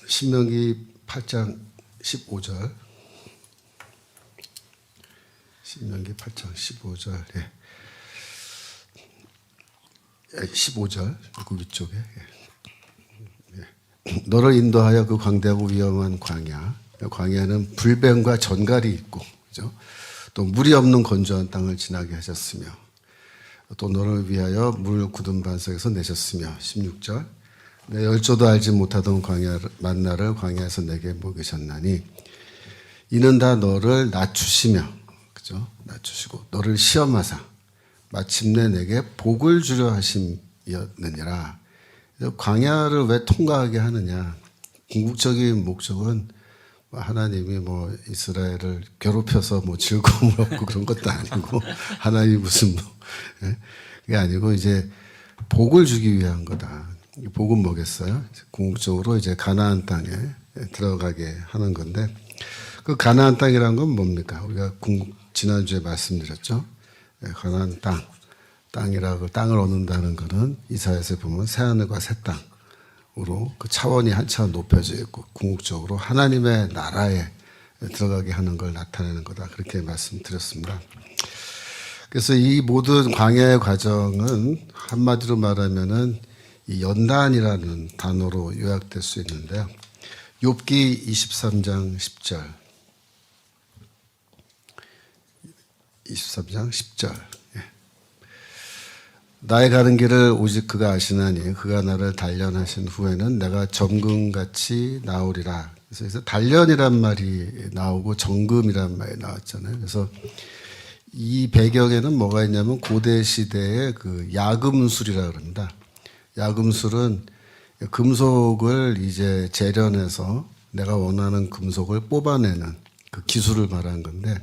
신명기 8장 15절. 신명기 8장 15절. 예. 15절 그 위쪽에. 예. 너를 인도하여 그 광대하고 위험한 광야. 광야는 불뱀과 전갈이 있고, 그죠? 또 물이 없는 건조한 땅을 지나게 하셨으며, 또 너를 위하여 물 굳은 반석에서 내셨으며, 16절. 내 열조도 알지 못하던 광야 만나를 광야에서 내게 먹이셨나니, 이는 다 너를 낮추시며, 그죠? 낮추시고 너를 시험하사 마침내 내게 복을 주려 하심이었느니라. 광야를 왜 통과하게 하느냐? 궁극적인 목적은 하나님이 이스라엘을 괴롭혀서 즐거움을 얻고 그런 것도 아니고, 하나님이 무슨 그게 아니고 이제 복을 주기 위한 거다. 복은 뭐겠어요? 궁극적으로 이제 가나안 땅에 들어가게 하는 건데, 그 가나안 땅이란 건 뭡니까? 우리가 지난주에 말씀드렸죠. 가나안 땅이라고, 땅을 얻는다는 것은 이사야서에 보면 새하늘과 새 땅으로 그 차원이 한 차원 높여져 있고, 궁극적으로 하나님의 나라에 들어가게 하는 걸 나타내는 거다. 그렇게 말씀드렸습니다. 그래서 이 모든 광야의 과정은 한마디로 말하면은 이 연단이라는 단어로 요약될 수 있는데요. 욥기 23장 10절. 23장 10절. 예. 나의 가는 길을 오직 그가 아시나니 그가 나를 단련하신 후에는 내가 정금같이 나오리라. 그래서 단련이란 말이 나오고 정금이란 말이 나왔잖아요. 그래서 이 배경에는 뭐가 있냐면 고대 시대의 그 야금술이라 그럽니다. 야금술은 금속을 이제 재련해서 내가 원하는 금속을 뽑아내는 그 기술을 말하는 건데,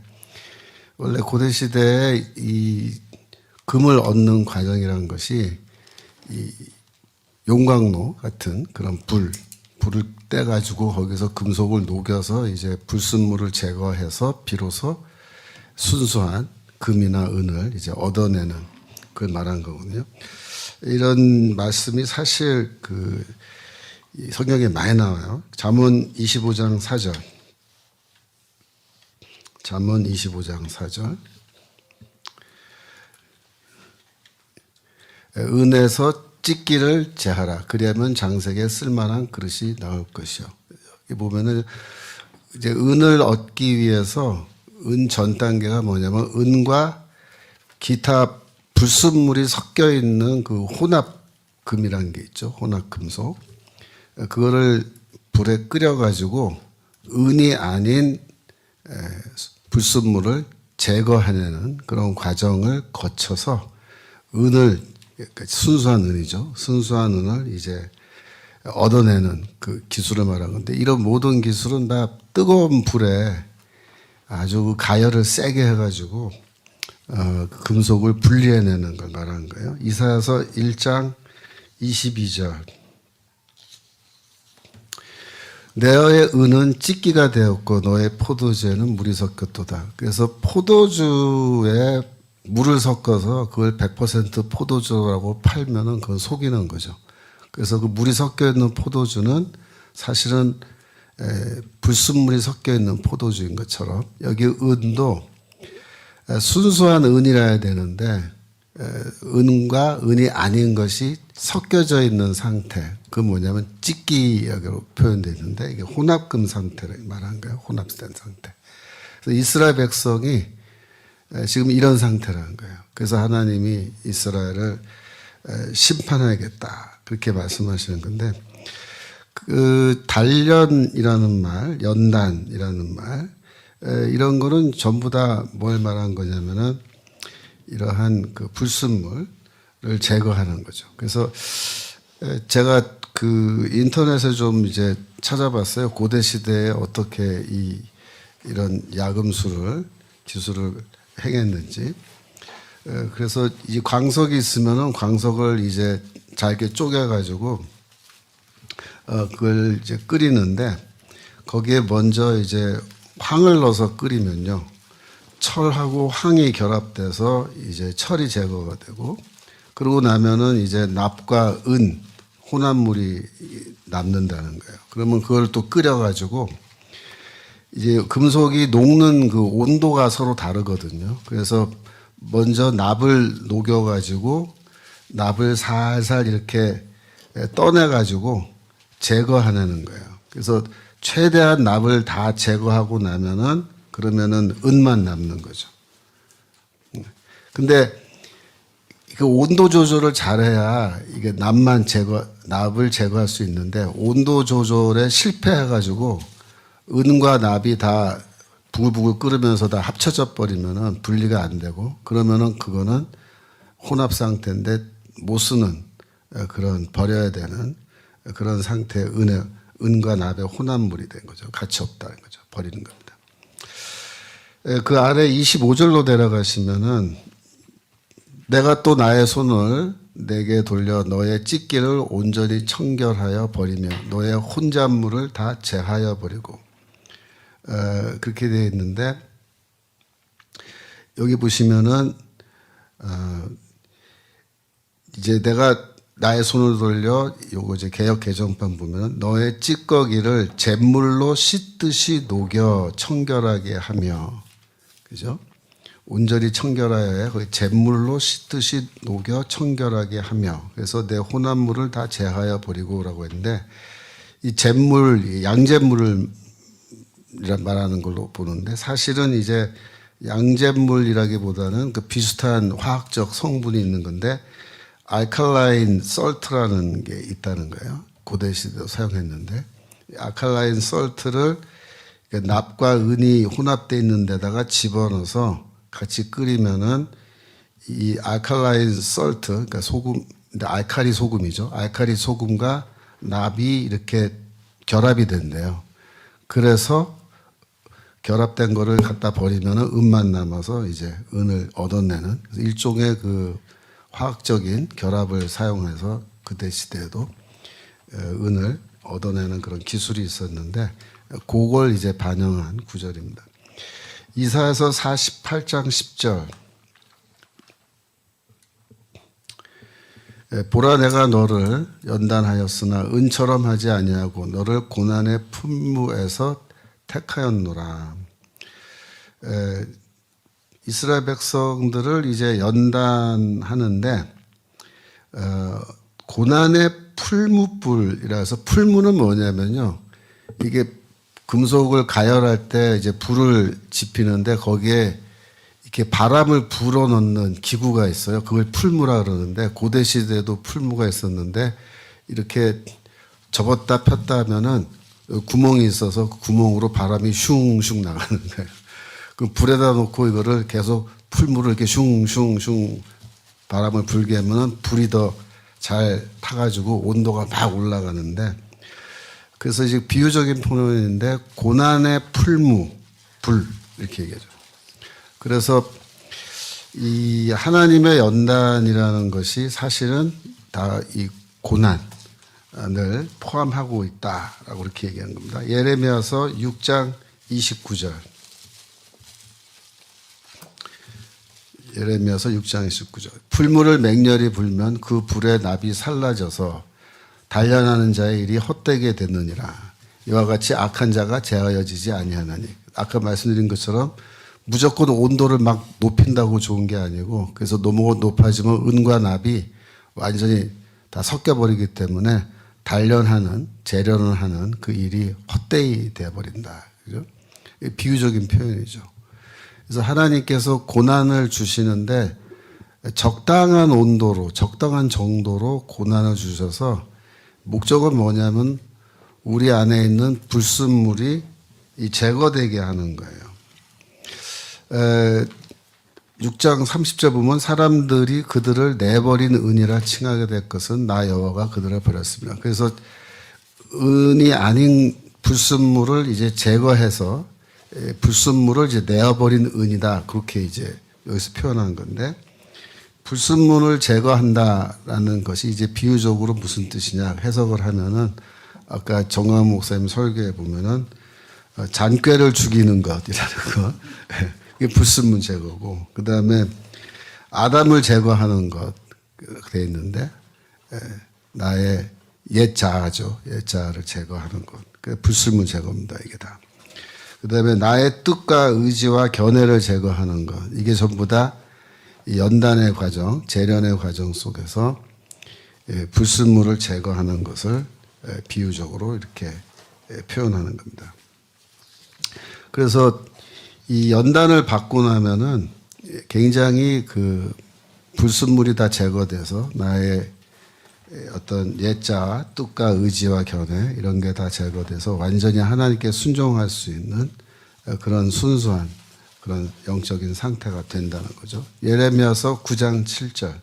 원래 고대 시대에 이 금을 얻는 과정이라는 것이 이 용광로 같은 그런 불을 떼가지고 거기서 금속을 녹여서 이제 불순물을 제거해서 비로소 순수한 금이나 은을 이제 얻어내는 그걸 말한 거거든요. 이런 말씀이 사실 성경에 많이 나와요. 잠언 25장 4절. 잠언 25장 4절. 은에서 찢기를 제하라. 그리하면 장색에 쓸만한 그릇이 나올 것이요. 여기 보면은 이제 은을 얻기 위해서 은 전 단계가 뭐냐면 은과 기타 불순물이 섞여 있는 그 혼합금이라는 게 있죠. 혼합금속. 그거를 불에 끓여가지고 은이 아닌 불순물을 제거해내는 그런 과정을 거쳐서 은을, 순수한 은이죠. 순수한 은을 이제 얻어내는 그 기술을 말하는 건데, 이런 모든 기술은 다 뜨거운 불에 아주 가열을 세게 해가지고 금속을 분리해내는 걸 말하는 거예요. 이사야서 1장 22절. 너의 은은 찢기가 되었고 너의 포도주에는 물이 섞였도다. 그래서 포도주에 물을 섞어서 그걸 100% 포도주라고 팔면은 그건 속이는 거죠. 그래서 그 물이 섞여 있는 포도주는 사실은 불순물이 섞여 있는 포도주인 것처럼, 여기 은도 순수한 은이라 해야 되는데 은과 은이 아닌 것이 섞여져 있는 상태, 그 뭐냐면 찢기라고 표현되어 있는데, 이게 혼합금 상태를 말하는 거예요. 혼합된 상태. 그래서 이스라엘 백성이 지금 이런 상태라는 거예요. 그래서 하나님이 이스라엘을 심판하겠다, 그렇게 말씀하시는 건데, 그 단련이라는 말, 연단이라는 말, 이런 거는 전부 다 뭘 말한 거냐면은 이러한 그 불순물을 제거하는 거죠. 그래서 제가 그 인터넷에 좀 이제 찾아봤어요. 고대 시대에 어떻게 이런 야금술을, 기술을 행했는지. 그래서 이 광석이 있으면은 광석을 이제 잘게 쪼개가지고 그걸 이제 끓이는데, 거기에 먼저 이제 황을 넣어서 끓이면요, 철하고 황이 결합돼서 이제 철이 제거가 되고, 그러고 나면은 이제 납과 은, 혼합물이 남는다는 거예요. 그러면 그걸 또 끓여가지고 이제 금속이 녹는 그 온도가 서로 다르거든요. 그래서 먼저 납을 녹여가지고 납을 살살 이렇게 떠내가지고 제거하는 거예요. 그래서 최대한 납을 다 제거하고 나면은 그러면은 은만 남는 거죠. 근데 그 온도 조절을 잘해야 이게 납을 제거할 수 있는데 온도 조절에 실패해가지고 은과 납이 다 부글부글 끓으면서 다 합쳐져 버리면은 분리가 안 되고 그러면은 그거는 혼합 상태인데 못 쓰는 그런 버려야 되는 그런 상태의 은과 납의 혼합물이 된 거죠. 가치 없다는 거죠. 버리는 겁니다. 그 아래 25절로 내려가시면은 내가 또 나의 손을 내게 돌려 너의 찢기를 온전히 청결하여 버리며 너의 혼잣물을 다 제하여 버리고 그렇게 되어 있는데 여기 보시면은 이제 내가 나의 손을 돌려 요거 이제 개역 개정판 보면 너의 찌꺼기를 잿물로 씻듯이 녹여 청결하게 하며 그죠? 온전히 청결하여 그 잿물로 씻듯이 녹여 청결하게 하며 그래서 내 혼합물을 다 제하여 버리고라고 했는데 이 잿물 양잿물을 말하는 걸로 보는데 사실은 이제 양잿물이라기보다는 그 비슷한 화학적 성분이 있는 건데 알칼라인 솔트라는 게 있다는 거예요. 고대 시대도 사용했는데 알칼라인 솔트를 납과 은이 혼합되어 있는 데다가 집어넣어서 같이 끓이면은 이 알칼라인 솔트 그러니까 소금 근데 알칼리 소금이죠. 알칼리 소금과 납이 이렇게 결합이 된대요. 그래서 결합된 거를 갖다 버리면은 은만 남아서 이제 은을 얻어내는 일종의 그 화학적인 결합을 사용해서 그때 시대에도 은을 얻어내는 그런 기술이 있었는데 그걸 이제 반영한 구절입니다. 이사야서 48장 10절 보라 내가 너를 연단하였으나 은처럼 하지 아니하고 너를 고난의 품무에서 택하였노라. 이스라엘 백성들을 이제 연단하는데 고난의 풀무불이라서 풀무는 뭐냐면요. 이게 금속을 가열할 때 이제 불을 지피는데 거기에 이렇게 바람을 불어넣는 기구가 있어요. 그걸 풀무라 그러는데 고대 시대에도 풀무가 있었는데 이렇게 접었다 폈다 하면은 구멍이 있어서 그 구멍으로 바람이 슝슝 나가는 거예요. 그 불에다 놓고 이거를 계속 풀물을 이렇게 슝슝슝 바람을 불게 하면은 불이 더 잘 타가지고 온도가 막 올라가는데 그래서 이제 비유적인 표현인데 고난의 풀무, 불 이렇게 얘기하죠. 그래서 이 하나님의 연단이라는 것이 사실은 다 이 고난을 포함하고 있다라고 이렇게 얘기하는 겁니다. 예레미야서 6장 29절. 예레미야서 6장 29절. 풀물을 맹렬히 불면 그 불의 납이 살라져서 단련하는 자의 일이 헛되게 됐느니라. 이와 같이 악한 자가 제하여지지 아니하나니. 아까 말씀드린 것처럼 무조건 온도를 막 높인다고 좋은 게 아니고 그래서 너무 높아지면 은과 납이 완전히 다 섞여버리기 때문에 단련하는 재련을 하는 그 일이 헛되이 되어버린다. 그죠? 비유적인 표현이죠. 그래서 하나님께서 고난을 주시는데 적당한 온도로 적당한 정도로 고난을 주셔서 목적은 뭐냐면 우리 안에 있는 불순물이 제거되게 하는 거예요. 6장 30절 보면 사람들이 그들을 내버린 은이라 칭하게 될 것은 나 여호와가 그들을 버렸습니다. 그래서 은이 아닌 불순물을 이제 제거해서 불순물을 이제 내어버린 은이다. 그렇게 이제 여기서 표현한 건데 불순물을 제거한다라는 것이 이제 비유적으로 무슨 뜻이냐 해석을 하면은 아까 정광 목사님 설교에 보면은 잔꾀를 죽이는 것이라는 것. 이게 불순물 제거고 그 다음에 아담을 제거하는 것 돼 있는데 나의 옛자아죠. 옛자아를 제거하는 것. 그 불순물 제거입니다. 이게 다. 그 다음에 나의 뜻과 의지와 견해를 제거하는 것. 이게 전부 다 연단의 과정, 재련의 과정 속에서 불순물을 제거하는 것을 비유적으로 이렇게 표현하는 겁니다. 그래서 이 연단을 받고 나면은 굉장히 그 불순물이 다 제거돼서 나의 어떤 옛자, 뜻과 의지와 견해 이런 게 다 제거돼서 완전히 하나님께 순종할 수 있는 그런 순수한 그런 영적인 상태가 된다는 거죠. 예레미야서 9장 7절.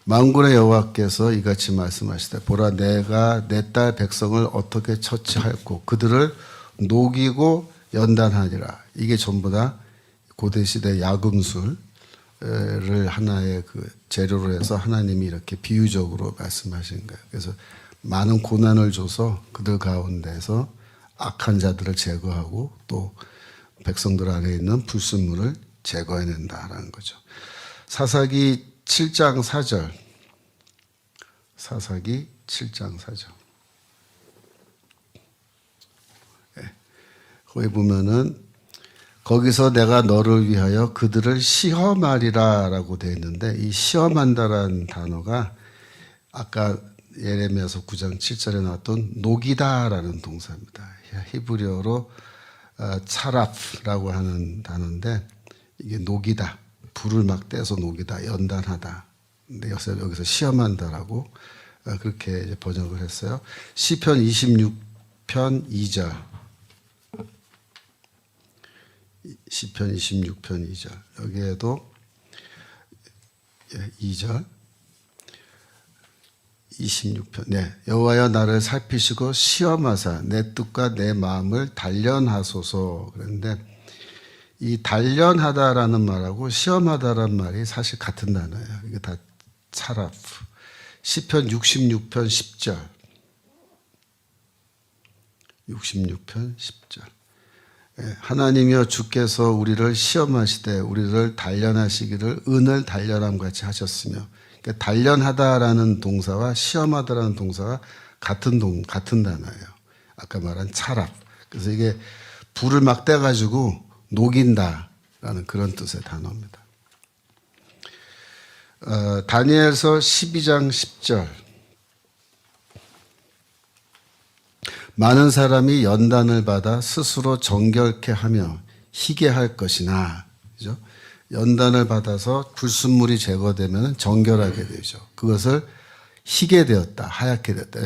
만군의 여호와께서 이같이 말씀하시되 보라 내가 내 딸 백성을 어떻게 처치할고 그들을 녹이고 연단하리라. 이게 전부 다 고대 시대 야금술을 하나의 그 재료로 해서 하나님이 이렇게 비유적으로 말씀하신 거예요. 그래서 많은 고난을 줘서 그들 가운데서 악한 자들을 제거하고 또 백성들 안에 있는 불순물을 제거해낸다라는 거죠. 사사기 7장 4절. 사사기 7장 4절. 거기 보면은 거기서 내가 너를 위하여 그들을 시험하리라 라고 되어 있는데 이 시험한다라는 단어가 아까 예레미야서 9장 7절에 나왔던 녹이다라는 동사입니다. 히브리어로 차랍라고 하는 단어인데 이게 녹이다. 불을 막 떼서 녹이다. 연단하다. 근데 여기서 시험한다라고 그렇게 이제 번역을 했어요. 시편 26편 2절. 시편 26편 2절. 여기에도 2절. 26편. 네. 여호와여 나를 살피시고 시험하사 내 뜻과 내 마음을 단련하소서. 그런데 이 단련하다라는 말하고 시험하다라는 말이 사실 같은 단어예요. 이게 다 차랍. 시편 66편 10절. 66편 10절. 하나님이여 주께서 우리를 시험하시되 우리를 단련하시기를 은을 단련함 같이 하셨으며 그러니까 단련하다라는 동사와 시험하다라는 동사가 같은 단어예요. 아까 말한 차랍. 그래서 이게 불을 막 떼가지고 녹인다라는 그런 뜻의 단어입니다. 다니엘서 12장 10절. 많은 사람이 연단을 받아 스스로 정결케 하며 희게 할 것이나, 그죠? 연단을 받아서 불순물이 제거되면 정결하게 되죠. 그것을 희게 되었다, 하얗게 되었다.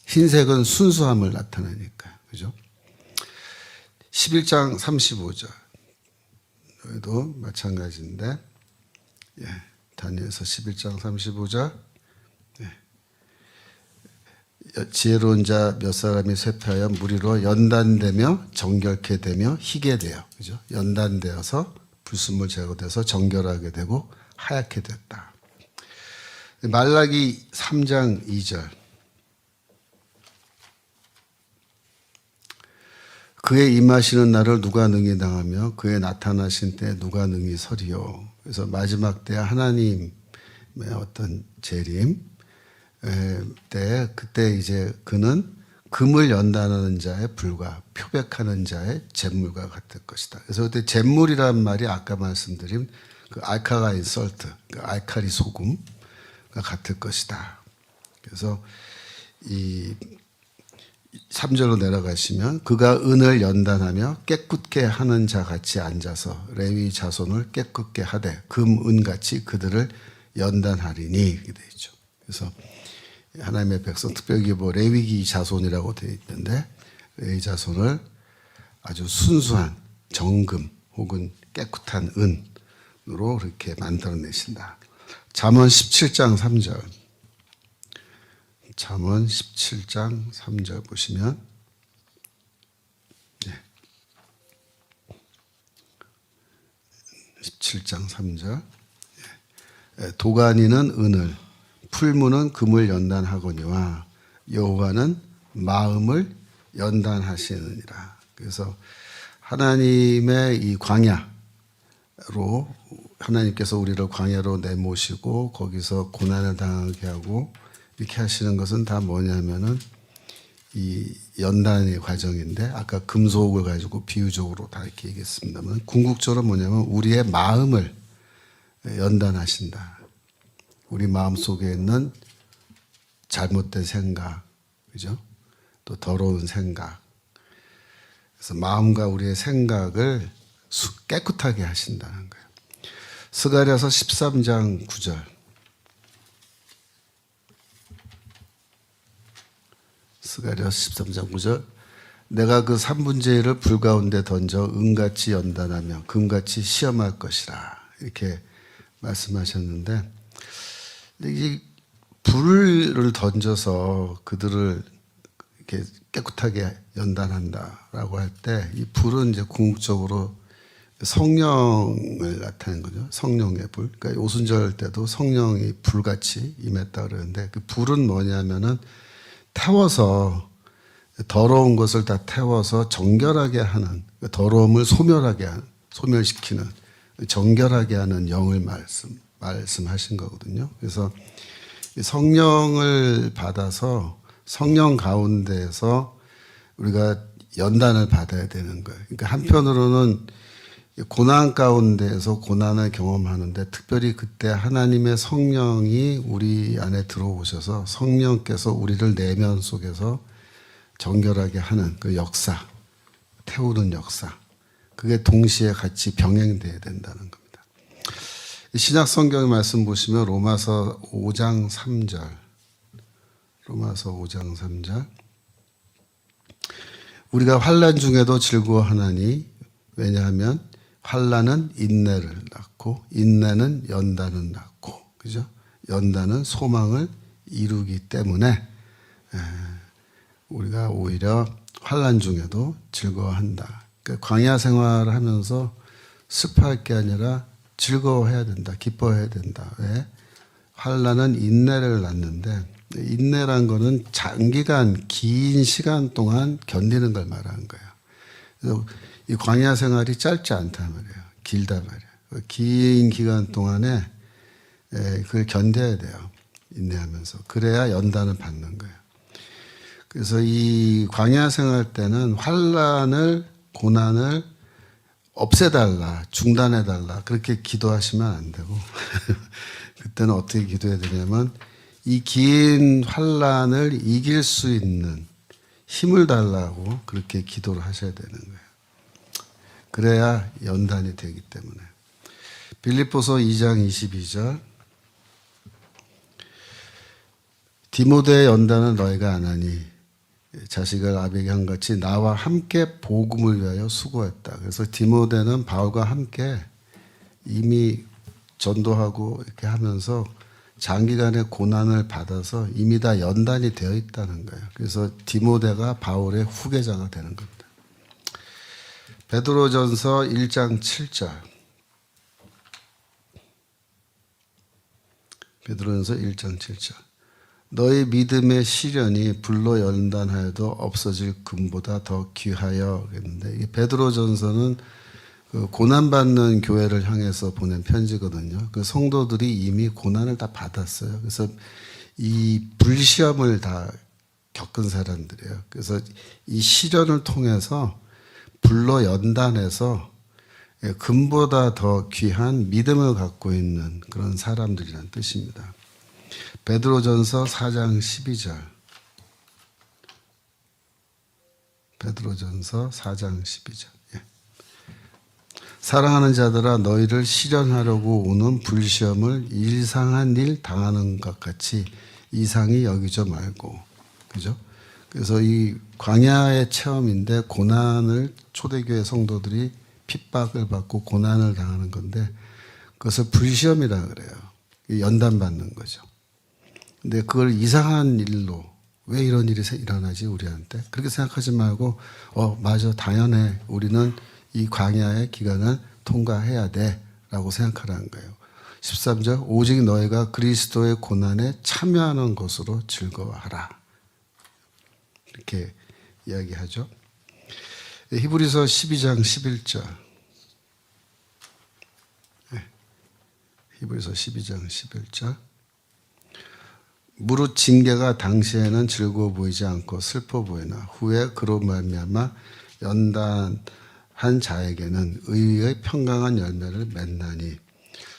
흰색은 순수함을 나타내니까요. 그죠? 11장 35절. 여기도 마찬가지인데, 다니엘서 11장 35절. 지혜로운 자 몇 사람이 쇠퇴하여 무리로 연단되며 정결케 되며 희게 돼요. 그죠? 연단되어서 불순물 제거돼서 정결하게 되고 하얗게 됐다. 말라기 3장 2절. 그의 임하시는 날을 누가 능히 당하며 그의 나타나신 때 누가 능히 서리요. 그래서 마지막 때 하나님의 어떤 재림 때 그때 이제 그는 금을 연단하는 자의 불과 표백하는 자의 잿물과 같을 것이다. 그래서 그때 잿물이라는 말이 아까 말씀드린 그 알카라인 솔트, 그 알칼리 소금과 같을 것이다. 그래서 이 3절로 내려가시면 그가 은을 연단하며 깨끗게 하는 자 같이 앉아서 레위 자손을 깨끗게 하되 금, 은같이 그들을 연단하리니 이렇게 되어 있죠. 그래서 하나님의 백성 특별히 뭐 레위기 자손이라고 되어 있는데 레위 자손을 아주 순수한 정금 혹은 깨끗한 은으로 이렇게 만들어내신다. 잠언 17장 3절. 잠언 17장 3절 보시면 17장 3절. 도가니는 은을 풀무는 금을 연단하거니와 여호와는 마음을 연단하시느니라. 그래서 하나님의 이 광야로 하나님께서 우리를 광야로 내모시고 거기서 고난을 당하게 하고 이렇게 하시는 것은 다 뭐냐면은 이 연단의 과정인데, 아까 금속을 가지고 비유적으로 다 이렇게 얘기했습니다만, 궁극적으로 뭐냐면 우리의 마음을 연단하신다. 우리 마음 속에 있는 잘못된 생각, 그죠? 또 더러운 생각. 그래서 마음과 우리의 생각을 깨끗하게 하신다는 거예요. 스가랴서 13장 9절. 스가랴서 13장 9절. 내가 그 3분의 1을 불 가운데 던져 은같이 연단하며 금같이 시험할 것이라. 이렇게 말씀하셨는데, 이 불을 던져서 그들을 이렇게 깨끗하게 연단한다라고 할 때, 이 불은 이제 궁극적으로 성령을 나타내는 거죠. 성령의 불. 그러니까 오순절 때도 성령이 불같이 임했다 그러는데, 그 불은 뭐냐면은 태워서, 더러운 것을 다 태워서 정결하게 하는, 더러움을 소멸시키는, 정결하게 하는 영을 말씀하신 거거든요. 그래서 성령을 받아서 성령 가운데에서 우리가 연단을 받아야 되는 거예요. 그러니까 한편으로는 고난 가운데에서 고난을 경험하는데, 특별히 그때 하나님의 성령이 우리 안에 들어오셔서 성령께서 우리를 내면 속에서 정결하게 하는 그 역사, 태우는 역사, 그게 동시에 같이 병행돼야 된다는 겁니다. 신약 성경의 말씀 보시면 로마서 5장 3절, 로마서 5장 3절. 우리가 환난 중에도 즐거워하나니, 왜냐하면 환난은 인내를 낳고 인내는 연단을 낳고, 그죠? 연단은 소망을 이루기 때문에 우리가 오히려 환난 중에도 즐거워한다. 그러니까 광야 생활을 하면서 슬퍼할 게 아니라 즐거워해야 된다. 기뻐해야 된다. 왜? 환난은 인내를 낳는데, 인내란 거는 장기간, 긴 시간 동안 견디는 걸 말하는 거예요. 그래서 이 광야 생활이 짧지 않단 말이에요. 길단 말이에요. 긴 기간 동안에 그걸 견뎌야 돼요. 인내하면서. 그래야 연단을 받는 거예요. 그래서 이 광야 생활 때는 환난을, 고난을 없애달라, 중단해달라, 그렇게 기도하시면 안 되고 그때는 어떻게 기도해야 되냐면, 이 긴 환난을 이길 수 있는 힘을 달라고 그렇게 기도를 하셔야 되는 거예요. 그래야 연단이 되기 때문에. 빌립보서 2장 22절. 디모데의 연단은 너희가 안 하니 자식을 아비에게 한 같이 나와 함께 복음을 위하여 수고했다. 그래서 디모데는 바울과 함께 이미 전도하고 이렇게 하면서 장기간의 고난을 받아서 이미 다 연단이 되어 있다는 거예요. 그래서 디모데가 바울의 후계자가 되는 겁니다. 베드로전서 1장 7절. 베드로전서 1장 7절. 너희 믿음의 시련이 불로 연단하여도 없어질 금보다 더 귀하여. 그랬는데, 이 베드로전서는 그 고난받는 교회를 향해서 보낸 편지거든요. 그 성도들이 이미 고난을 다 받았어요. 그래서 이 불시험을 다 겪은 사람들이에요. 그래서 이 시련을 통해서 불로 연단해서 금보다 더 귀한 믿음을 갖고 있는 그런 사람들이라는 뜻입니다. 베드로전서 4장 12절. 베드로전서 4장 12절. 사랑하는 자들아, 너희를 시련하려고 오는 불시험을 일상한 일 당하는 것 같이 이상히 여기지 말고. 그죠? 그래서 이 광야의 체험인데, 고난을 초대교회 성도들이 핍박을 받고 고난을 당하는 건데, 그것을 불시험이라 그래요. 연단받는 거죠. 근데 그걸 이상한 일로, 왜 이런 일이 일어나지 우리한테? 그렇게 생각하지 말고, 맞아, 당연해. 우리는 이 광야의 기간을 통과해야 돼 라고 생각하라는 거예요. 13절. 오직 너희가 그리스도의 고난에 참여하는 것으로 즐거워하라. 이렇게 이야기하죠. 히브리서 12장 11절. 히브리서 12장 11절. 무릇 징계가 당시에는 즐거워 보이지 않고 슬퍼 보이나 후에 그로 말미암아 연단한 자에게는 의의 평강한 열매를 맺나니.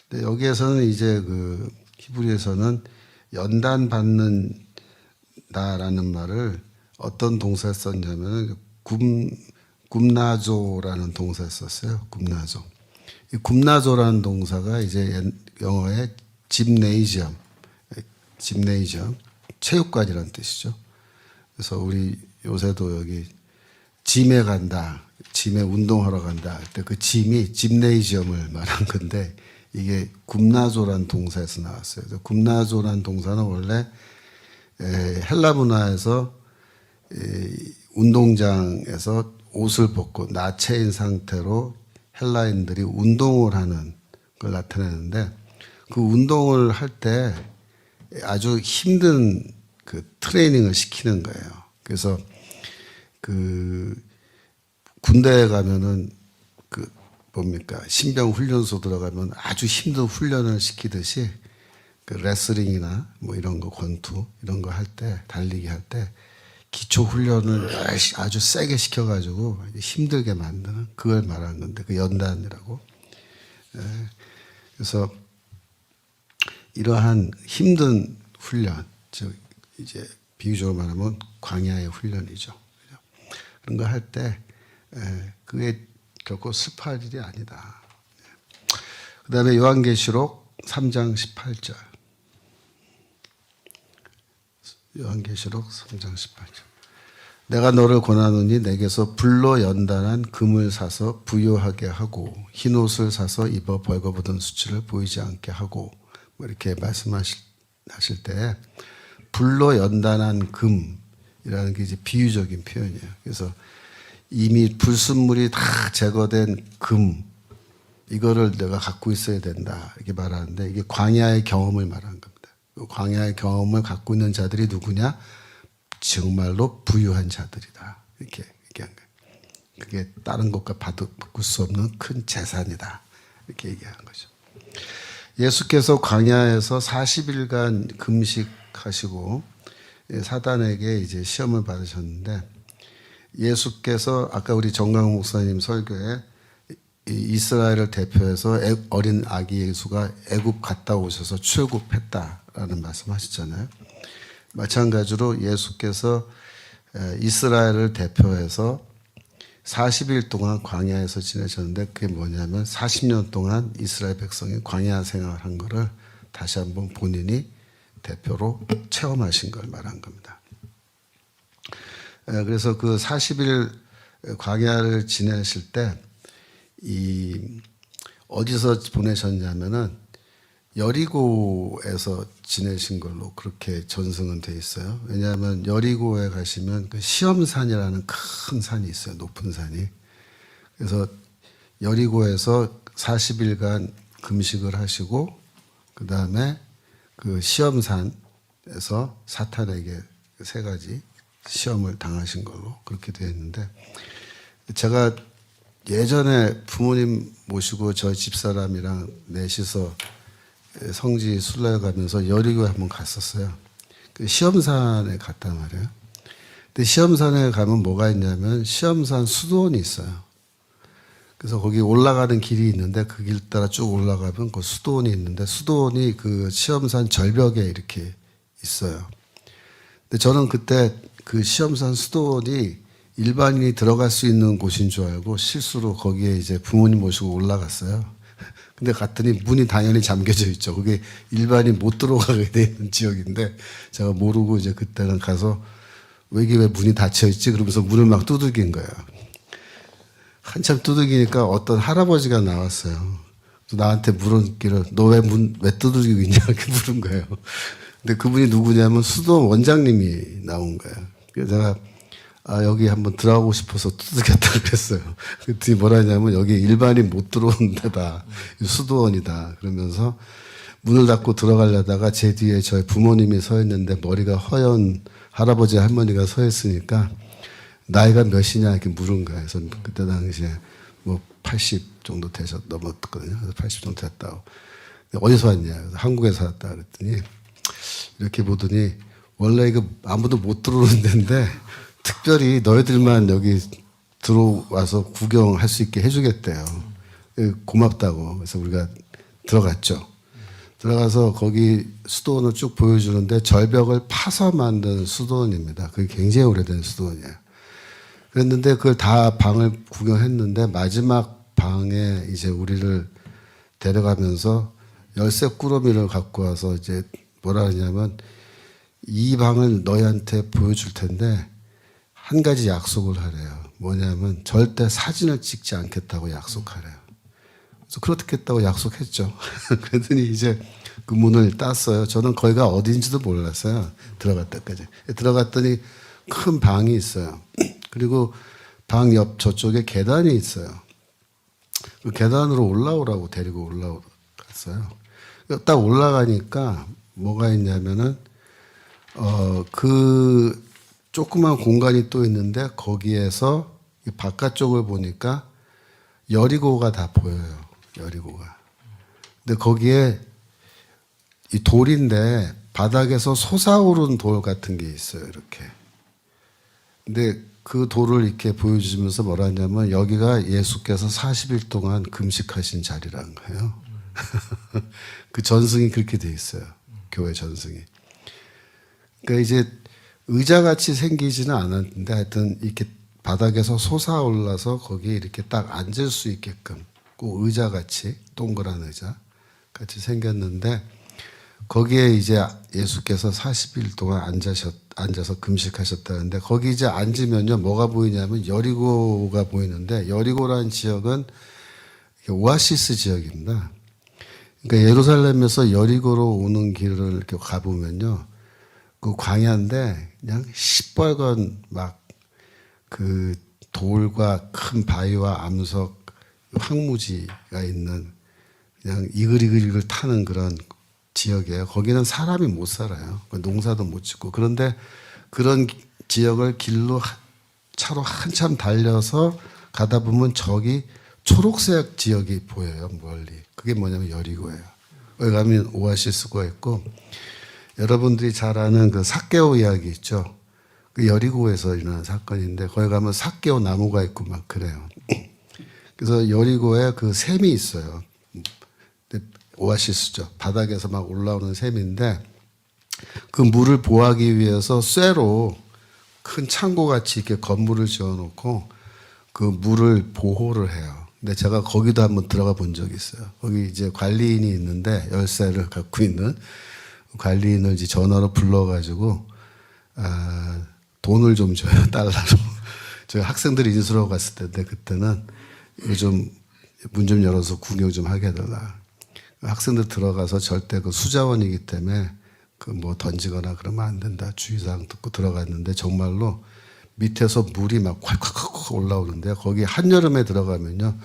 근데 여기에서는 이제 그 히브리에서는 연단 받는다라는 말을 어떤 동사에 썼냐면 굽나조라는 동사에 썼어요. 굽나조. 이 굽나조라는 동사가 이제 영어의 짐네이지엄, 체육관이라는 뜻이죠. 그래서 우리 요새도 여기 짐에 간다, 짐에 운동하러 간다 할 때 그 짐이 짐네이지엄을 말한 건데 이게 굽나조라는 동사에서 나왔어요. 그래서 굽나조라는 동사는 원래 헬라 문화에서 운동장에서 옷을 벗고 나체인 상태로 헬라인들이 운동을 하는 걸 나타내는데 그 운동을 할 때 아주 힘든 그 트레이닝을 시키는 거예요. 그래서 그 군대에 가면은 그 뭡니까 신병 훈련소 들어가면 아주 힘든 훈련을 시키듯이 그 레슬링이나 뭐 이런 거 권투 이런 거 할 때 달리기 할 때 기초 훈련을 아주 세게 시켜가지고 힘들게 만드는 그걸 말하는 건데 그 연단이라고. 그래서 이러한 힘든 훈련, 즉 이제 비유적으로 말하면 광야의 훈련이죠. 그런 거 할 때 그게 결코 슬퍼할 일이 아니다. 그 다음에 요한계시록 3장 18절. 요한계시록 3장 18절. 내가 너를 권하노니 내게서 불로 연단한 금을 사서 부요하게 하고 흰옷을 사서 입어 벌거벗은 수치를 보이지 않게 하고 뭐 이렇게 말씀하실 때 불로 연단한 금이라는 게 이제 비유적인 표현이에요. 그래서 이미 불순물이 다 제거된 금 이거를 내가 갖고 있어야 된다 이렇게 말하는데 이게 광야의 경험을 말하는 겁니다. 광야의 경험을 갖고 있는 자들이 누구냐? 정말로 부유한 자들이다 이렇게 얘기한 거예요. 그게 다른 것과 바꿀 수 없는 큰 재산이다 이렇게 얘기한 거죠. 예수께서 광야에서 40일간 금식하시고 사단에게 이제 시험을 받으셨는데 예수께서 아까 우리 정강 목사님 설교에 이스라엘을 대표해서 어린 아기 예수가 애굽 갔다 오셔서 출애굽했다라는 말씀하셨잖아요. 마찬가지로 예수께서 이스라엘을 대표해서 40일 동안 광야에서 지내셨는데 그게 뭐냐면 40년 동안 이스라엘 백성이 광야 생활한 거를 다시 한번 본인이 대표로 체험하신 걸 말한 겁니다. 그래서 그 40일 광야를 지내실 때 어디서 보내셨냐면은 여리고에서 지내신 걸로 그렇게 전승은 돼 있어요. 왜냐하면 여리고에 가시면 그 시험산이라는 큰 산이 있어요. 높은 산이. 그래서 여리고에서 40일간 금식을 하시고 그 다음에 그 시험산에서 사탄에게 세 가지 시험을 당하신 걸로 그렇게 되어 있는데 제가 예전에 부모님 모시고 저희 집사람이랑 넷이서 성지 순례 가면서 여리고에 한번 갔었어요. 그 시험산에 갔단 말이에요. 근데 시험산에 가면 뭐가 있냐면 시험산 수도원이 있어요. 그래서 거기 올라가는 길이 있는데 그 길 따라 쭉 올라가면 그 수도원이 있는데 수도원이 그 시험산 절벽에 이렇게 있어요. 근데 저는 그때 그 시험산 수도원이 일반인이 들어갈 수 있는 곳인 줄 알고 실수로 거기에 이제 부모님 모시고 올라갔어요. 근데 갔더니 문이 당연히 잠겨져 있죠. 그게 일반인 못 들어가게 되는 지역인데 제가 모르고 이제 그때는 가서 왜 이게 왜 문이 닫혀 있지? 그러면서 문을 막 두들긴 거예요. 한참 두들기니까 어떤 할아버지가 나왔어요. 나한테 물었기를 너 왜 왜 두들기고 있냐 이렇게 물은 거예요. 근데 그분이 누구냐면 수도 원장님이 나온 거예요. 그래서 제가 여기 한번 들어가고 싶어서 두들겼다 그랬어요. 그랬더니 뭐라 하냐면 여기 일반인 못 들어오는 데다. 수도원이다. 그러면서 문을 닫고 들어가려다가 제 뒤에 저희 부모님이 서 있는데 머리가 허연 할아버지 할머니가 서 있으니까 나이가 몇이냐 이렇게 물은 거예요. 그래서 그때 당시에 뭐 80 정도 넘었거든요. 그래서 80 정도 됐다고. 어디서 왔냐? 그래서 한국에서 왔다 그랬더니 이렇게 보더니 원래 이거 아무도 못 들어오는 데인데 특별히 너희들만 여기 들어와서 구경할 수 있게 해주겠대요. 고맙다고. 그래서 우리가 들어갔죠. 들어가서 거기 수도원을 쭉 보여주는데 절벽을 파서 만든 수도원입니다. 그게 굉장히 오래된 수도원이에요. 그랬는데 그걸 다 방을 구경했는데 마지막 방에 이제 우리를 데려가면서 열쇠 꾸러미를 갖고 와서 이제 뭐라 하냐면 이 방을 너희한테 보여줄 텐데 한 가지 약속을 하래요. 뭐냐면 절대 사진을 찍지 않겠다고 약속하래요. 그래서 그렇겠다고 약속했죠. 그랬더니 이제 그 문을 땄어요. 저는 거기가 어딘지도 몰랐어요. 들어갈 때까지. 들어갔더니 큰 방이 있어요. 그리고 방 옆 저쪽에 계단이 있어요. 그 계단으로 올라오라고 데리고 올라갔어요. 딱 올라가니까 뭐가 있냐면은 그 조그만 공간이 또 있는데 거기에서 바깥쪽을 보니까 여리고가 다 보여요. 여리고가. 근데 거기에 이 돌인데 바닥에서 솟아오른 돌 같은 게 있어요. 이렇게. 근데 그 돌을 이렇게 보여주면서 뭐라 하냐면 여기가 예수께서 40일 동안 금식하신 자리라는 거예요. 그 전승이 그렇게 돼 있어요. 교회 전승이. 그러니까 이제 의자같이 생기지는 않았는데 하여튼 이렇게 바닥에서 솟아올라서 거기에 이렇게 딱 앉을 수 있게끔 꼭 의자같이 동그란 의자 같이 생겼는데 거기에 이제 예수께서 40일 동안 앉아서 금식하셨다는데 거기 이제 앉으면요 뭐가 보이냐면 여리고가 보이는데 여리고라는 지역은 오아시스 지역입니다. 그러니까 예루살렘에서 여리고로 오는 길을 이렇게 가보면요 그 광야인데 그냥 시뻘건 막 그 돌과 큰 바위와 암석 황무지가 있는 그냥 이글이글 타는 그런 지역이에요. 거기는 사람이 못 살아요. 농사도 못 짓고. 그런데 그런 지역을 길로 차로 한참 달려서 가다 보면 저기 초록색 지역이 보여요. 멀리. 그게 뭐냐면 여리고예요. 거기 가면 오아시스가 있고 여러분들이 잘 아는 그 삭개오 이야기 있죠. 그 여리고에서 일어난 사건인데 거기 가면 삭개오 나무가 있고 막 그래요. 그래서 여리고에 그 샘이 있어요. 오아시스죠. 바닥에서 막 올라오는 샘인데 그 물을 보호하기 위해서 쇠로 큰 창고같이 이렇게 건물을 지어놓고 그 물을 보호를 해요. 근데 제가 거기도 한번 들어가 본 적이 있어요. 거기 이제 관리인이 있는데 열쇠를 갖고 있는 관리인을 이제 전화로 불러가지고 돈을 좀 줘요. 달러로. 저희 학생들이 인수하고 갔을 텐데 그때는 요즘 문 좀 열어서 구경 좀 하게 해달라. 학생들 들어가서 절대 그 수자원이기 때문에 그 뭐 던지거나 그러면 안 된다. 주의사항 듣고 들어갔는데 정말로 밑에서 물이 막 콸콸콸 올라오는데 거기 한여름에 들어가면요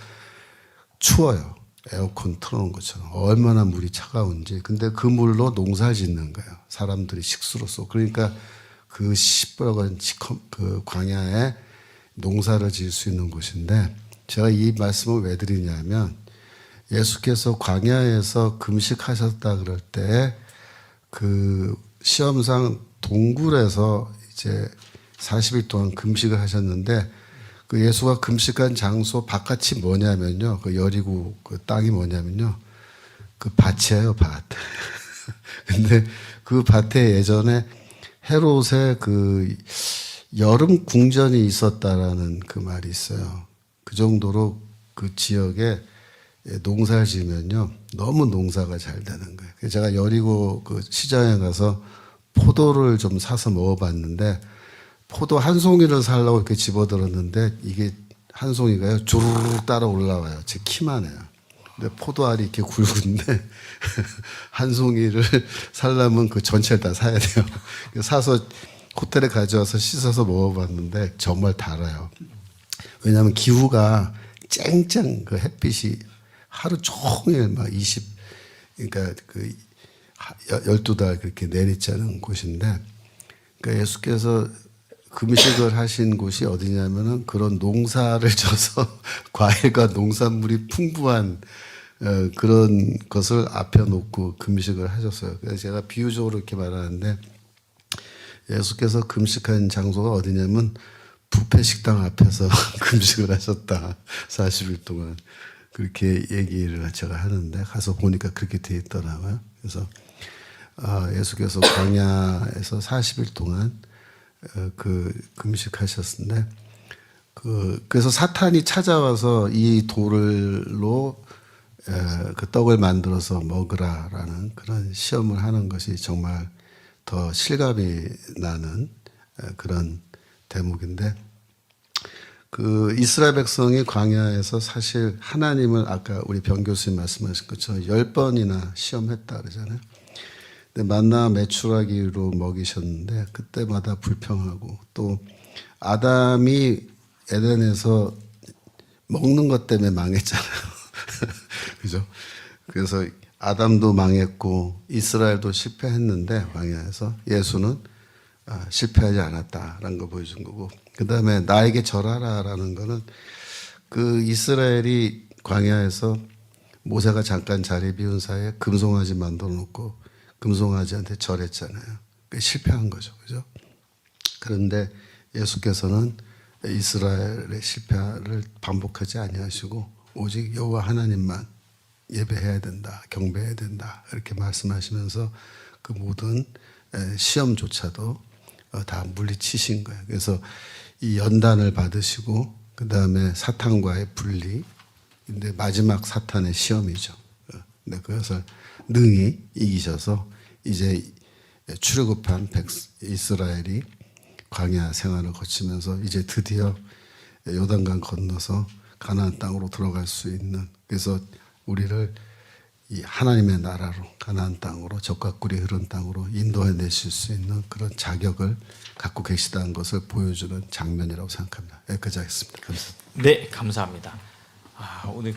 추워요. 에어컨 틀어놓은 것처럼 얼마나 물이 차가운지. 근데 그 물로 농사 짓는 거예요. 사람들이 식수로서. 그러니까 그 시뻘건 그 광야에 농사를 지을 수 있는 곳인데 제가 이 말씀을 왜 드리냐면 예수께서 광야에서 금식하셨다 그럴 때 그 시험상 동굴에서 이제 40일 동안 금식을 하셨는데 그 예수가 금식한 장소 바깥이 뭐냐면요. 그 여리고 그 땅이 뭐냐면요. 그 밭이에요, 밭. 근데 그 밭에 예전에 헤롯의 그 여름 궁전이 있었다라는 그 말이 있어요. 그 정도로 그 지역에 농사를 지으면요. 너무 농사가 잘 되는 거예요. 그래서 제가 여리고 그 시장에 가서 포도를 좀 사서 먹어봤는데 포도 한 송이를 사려고 이렇게 집어들었는데 이게 한 송이가요. 주르륵 따라 올라와요. 제 키만 해요. 근데 포도알이 이렇게 굵은데 한 송이를 사려면 그 전체를 다 사야 돼요. 사서 호텔에 가져와서 씻어서 먹어봤는데 정말 달아요. 왜냐하면 기후가 쨍쨍 그 햇빛이 하루 종일 막 그러니까 그 12달 그렇게 내리쬐는 곳인데 그러니까 예수께서 금식을 하신 곳이 어디냐면은 그런 농사를 져서 과일과 농산물이 풍부한 그런 것을 앞에 놓고 금식을 하셨어요. 그래서 제가 비유적으로 이렇게 말하는데 예수께서 금식한 장소가 어디냐면 뷔페 식당 앞에서 금식을 하셨다. 40일 동안. 그렇게 얘기를 제가 하는데 가서 보니까 그렇게 돼 있더라고요. 그래서 예수께서 광야에서 40일 동안 그 금식하셨는데 그래서 사탄이 찾아와서 이 돌로 그 떡을 만들어서 먹으라라는 그런 시험을 하는 것이 정말 더 실감이 나는 그런 대목인데 그 이스라엘 백성이 광야에서 사실 하나님을 아까 우리 병 교수님 말씀하신 것처럼 10번이나 시험했다 그러잖아요. 근데 만나 메추라기로 먹이셨는데 그때마다 불평하고 또 아담이 에덴에서 먹는 것 때문에 망했잖아요. 그죠? 그래서 아담도 망했고 이스라엘도 실패했는데 광야에서 예수는 실패하지 않았다라는 거 보여준 거고 그 다음에 나에게 절하라라는 거는 그 이스라엘이 광야에서 모세가 잠깐 자리 비운 사이에 금송아지 만들어 놓고 금송아지한테 절했잖아요. 실패한 거죠. 그죠? 그런데 예수께서는 이스라엘의 실패를 반복하지 아니하시고 오직 여호와 하나님만 예배해야 된다, 경배해야 된다 이렇게 말씀하시면서 그 모든 시험조차도 다 물리치신 거예요. 그래서 이 연단을 받으시고 그 다음에 사탄과의 분리, 근데 마지막 사탄의 시험이죠. 근데 그것을 능히 이기셔서 이제 출애굽한 이스라엘이 광야 생활을 거치면서 이제 드디어 요단강 건너서 가나안 땅으로 들어갈 수 있는 그래서 우리를 이 하나님의 나라로 가나안 땅으로 적과 꿀이 흐른 땅으로 인도해 내실 수 있는 그런 자격을 갖고 계시다는 것을 보여주는 장면이라고 생각합니다. 여기까지 하겠습니다. 감사합니다. 네, 감사합니다. 오늘